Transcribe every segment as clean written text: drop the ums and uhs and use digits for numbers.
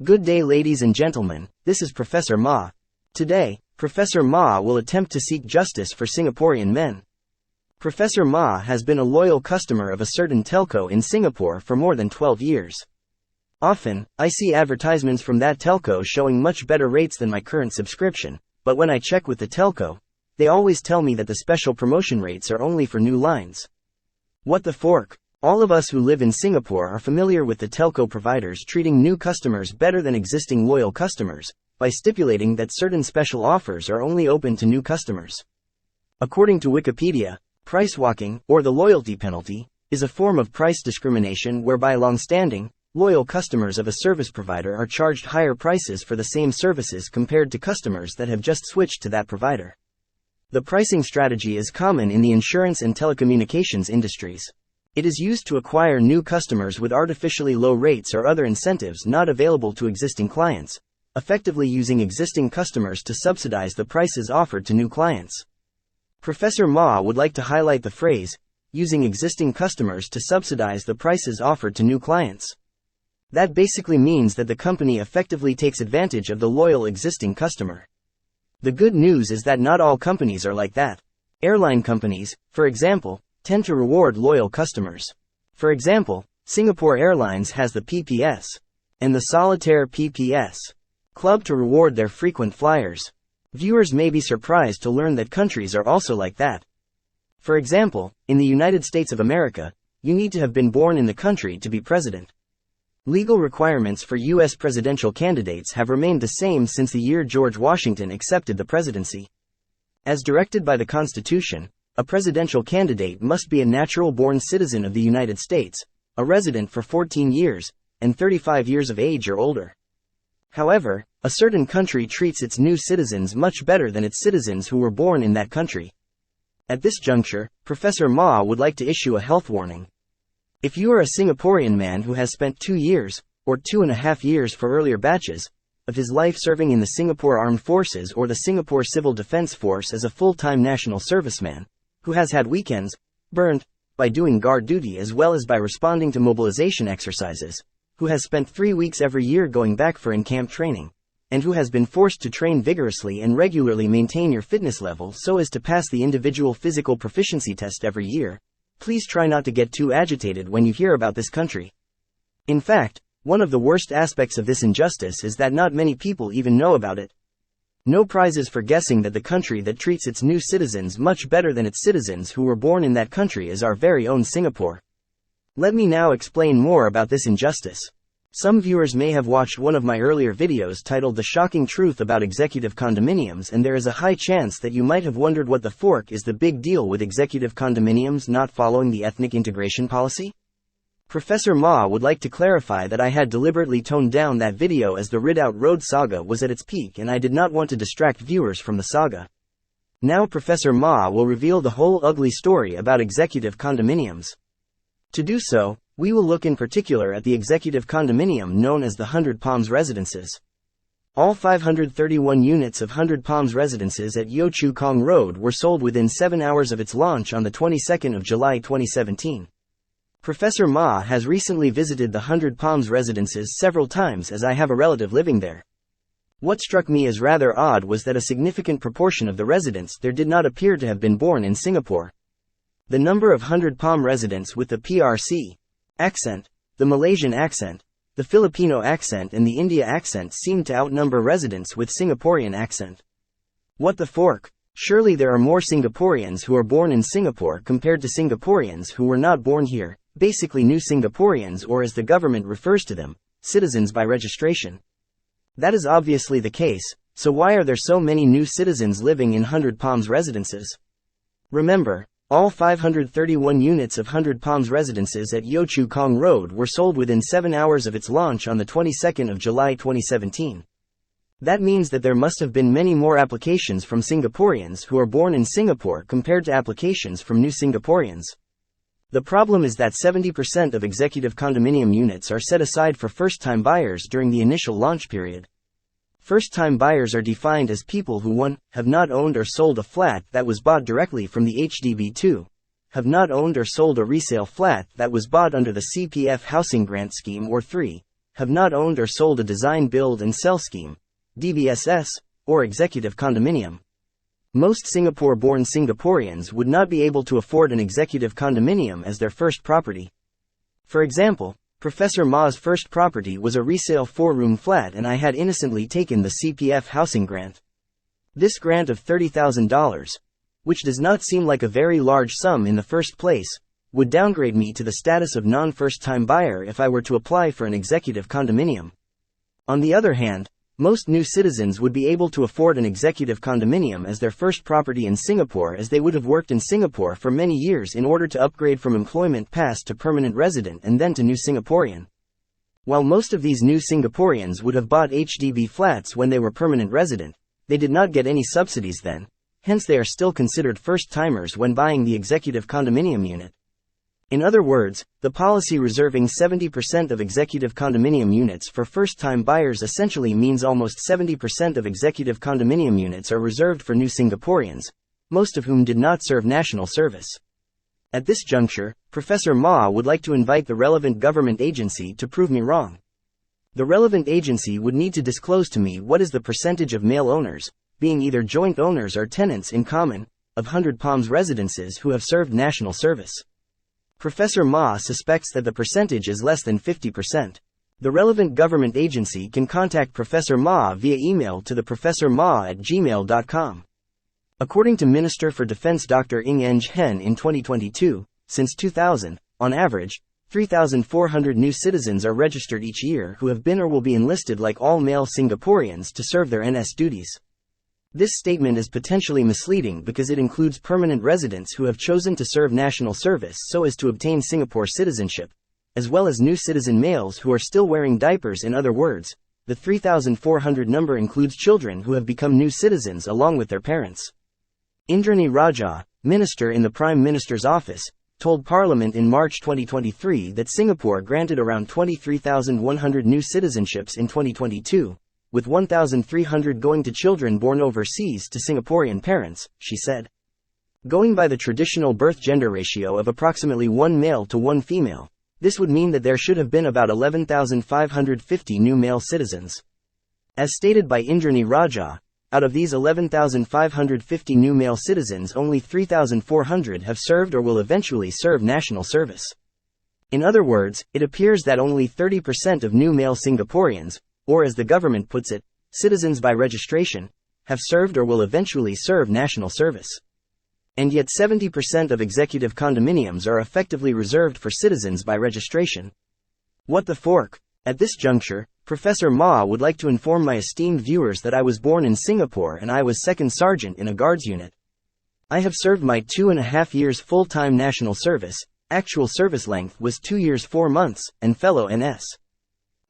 Good day, ladies and gentlemen, this is Professor Ma. Today, Professor Ma will attempt to seek justice for Singaporean men. Professor Ma has been a loyal customer of a certain telco in Singapore for more than 12 years. Often, I see advertisements from that telco showing much better rates than my current subscription, but when I check with the telco, they always tell me that the special promotion rates are only for new lines. What the fork? All of us who live in Singapore are familiar with the telco providers treating new customers better than existing loyal customers, by stipulating that certain special offers are only open to new customers. According to Wikipedia, price walking, or the loyalty penalty, is a form of price discrimination whereby long-standing, loyal customers of a service provider are charged higher prices for the same services compared to customers that have just switched to that provider. The pricing strategy is common in the insurance and telecommunications industries. It is used to acquire new customers with artificially low rates or other incentives not available to existing clients, effectively using existing customers to subsidize the prices offered to new clients. Professor Ma would like to highlight the phrase, using existing customers to subsidize the prices offered to new clients. That basically means that the company effectively takes advantage of the loyal existing customer. The good news is that not all companies are like that. Airline companies, for example, tend to reward loyal customers. For example, Singapore Airlines has the PPS and the Solitaire PPS Club to reward their frequent flyers. Viewers may be surprised to learn that countries are also like that. For example, in the United States of America, you need to have been born in the country to be president. Legal requirements for U.S. presidential candidates have remained the same since the year George Washington accepted the presidency. As directed by the Constitution, a presidential candidate must be a natural-born citizen of the United States, a resident for 14 years, and 35 years of age or older. However, a certain country treats its new citizens much better than its citizens who were born in that country. At this juncture, Professor Ma would like to issue a health warning. If you are a Singaporean man who has spent 2 years, or 2.5 years for earlier batches, of his life serving in the Singapore Armed Forces or the Singapore Civil Defence Force as a full-time national serviceman, who has had weekends burned by doing guard duty as well as by responding to mobilization exercises, who has spent 3 weeks every year going back for in-camp training, and who has been forced to train vigorously and regularly maintain your fitness level so as to pass the individual physical proficiency test every year, please try not to get too agitated when you hear about this country. In fact, one of the worst aspects of this injustice is that not many people even know about it. No prizes for guessing that the country that treats its new citizens much better than its citizens who were born in that country is our very own Singapore. Let me now explain more about this injustice. Some viewers may have watched one of my earlier videos titled The Shocking Truth About Executive Condominiums, and there is a high chance that you might have wondered what the fork is the big deal with executive condominiums not following the ethnic integration policy? Professor Ma would like to clarify that I had deliberately toned down that video as the Ridout Road saga was at its peak and I did not want to distract viewers from the saga. Now Professor Ma will reveal the whole ugly story about executive condominiums. To do so, we will look in particular at the executive condominium known as the 100 Palms Residences. All 531 units of 100 Palms Residences at Yio Chu Kang Road were sold within 7 hours of its launch on the 22nd of July 2017. Professor Ma has recently visited the 100 Palms Residences several times as I have a relative living there. What struck me as rather odd was that a significant proportion of the residents there did not appear to have been born in Singapore. The number of 100 Palm residents with the PRC accent, the Malaysian accent, the Filipino accent and the India accent seemed to outnumber residents with Singaporean accent. What the fork? Surely there are more Singaporeans who are born in Singapore compared to Singaporeans who were not born here, basically new Singaporeans, or as the government refers to them, citizens by registration. That is obviously the case, so why are there so many new citizens living in 100 Palms Residences? Remember, all 531 units of 100 Palms Residences at Yio Chu Kang Road were sold within 7 hours of its launch on the 22nd of July 2017. That means that there must have been many more applications from Singaporeans who are born in Singapore compared to applications from new Singaporeans. The problem is that 70% of executive condominium units are set aside for first-time buyers during the initial launch period. First-time buyers are defined as people who 1. Have not owned or sold a flat that was bought directly from the HDB, 2. Have not owned or sold a resale flat that was bought under the CPF housing grant scheme, or 3. have not owned or sold a design build and sell scheme, DBSS, or executive condominium. Most Singapore-born Singaporeans would not be able to afford an executive condominium as their first property. For example, Professor Ma's first property was a resale 4-room flat, and I had innocently taken the CPF housing grant. This grant of $30,000, which does not seem like a very large sum in the first place, would downgrade me to the status of non-first-time buyer if I were to apply for an executive condominium. On the other hand, most new citizens would be able to afford an executive condominium as their first property in Singapore, as they would have worked in Singapore for many years in order to upgrade from employment pass to permanent resident and then to new Singaporean. While most of these new Singaporeans would have bought HDB flats when they were permanent resident, they did not get any subsidies then, hence they are still considered first-timers when buying the executive condominium unit. In other words, the policy reserving 70% of executive condominium units for first-time buyers essentially means almost 70% of executive condominium units are reserved for new Singaporeans, most of whom did not serve national service. At this juncture, Professor Ma would like to invite the relevant government agency to prove me wrong. The relevant agency would need to disclose to me what is the percentage of male owners, being either joint owners or tenants in common, of 100 Palms residences who have served national service. Professor Ma suspects that the percentage is less than 50%. The relevant government agency can contact Professor Ma via email to theprofessorma@gmail.com. According to Minister for Defense Dr. Ng Eng Hen in 2022, since 2000, on average, 3,400 new citizens are registered each year who have been or will be enlisted like all male Singaporeans to serve their NS duties. This statement is potentially misleading because it includes permanent residents who have chosen to serve national service so as to obtain Singapore citizenship, as well as new citizen males who are still wearing diapers. In other words, the 3,400 number includes children who have become new citizens along with their parents. Indrani Rajah, minister in the Prime Minister's office, told Parliament in March 2023 that Singapore granted around 23,100 new citizenships in 2022. With 1,300 going to children born overseas to Singaporean parents, she said. Going by the traditional birth-gender ratio of approximately 1 male to 1 female, this would mean that there should have been about 11,550 new male citizens. As stated by Indrani Rajah, out of these 11,550 new male citizens, only 3,400 have served or will eventually serve national service. In other words, it appears that only 30% of new male Singaporeans, or as the government puts it, citizens by registration, have served or will eventually serve national service. And yet 70% of executive condominiums are effectively reserved for citizens by registration. What the fork? At this juncture, Professor Ma would like to inform my esteemed viewers that I was born in Singapore and I was second sergeant in a guards unit. I have served my 2.5 years full-time national service, actual service length was 2 years 4 months, and fellow NS.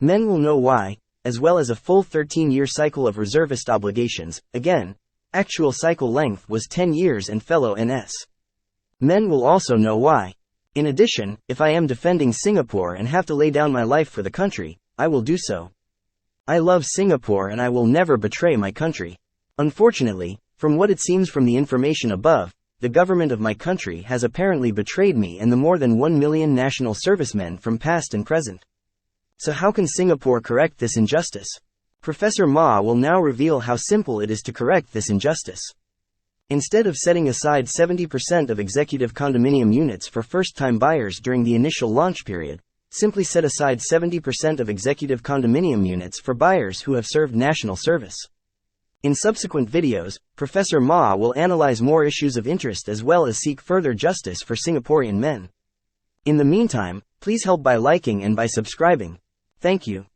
Men will know why, as well as a full 13-year cycle of reservist obligations. Again, actual cycle length was 10 years and fellow NS. Men will also know why. In addition, if I am defending Singapore and have to lay down my life for the country, I will do so. I love Singapore and I will never betray my country. Unfortunately, from what it seems from the information above, the government of my country has apparently betrayed me and the more than 1 million national servicemen from past and present. So how can Singapore correct this injustice? Professor Ma will now reveal how simple it is to correct this injustice. Instead of setting aside 70% of executive condominium units for first-time buyers during the initial launch period, simply set aside 70% of executive condominium units for buyers who have served national service. In subsequent videos, Professor Ma will analyze more issues of interest as well as seek further justice for Singaporean men. In the meantime, please help by liking and by subscribing. Thank you.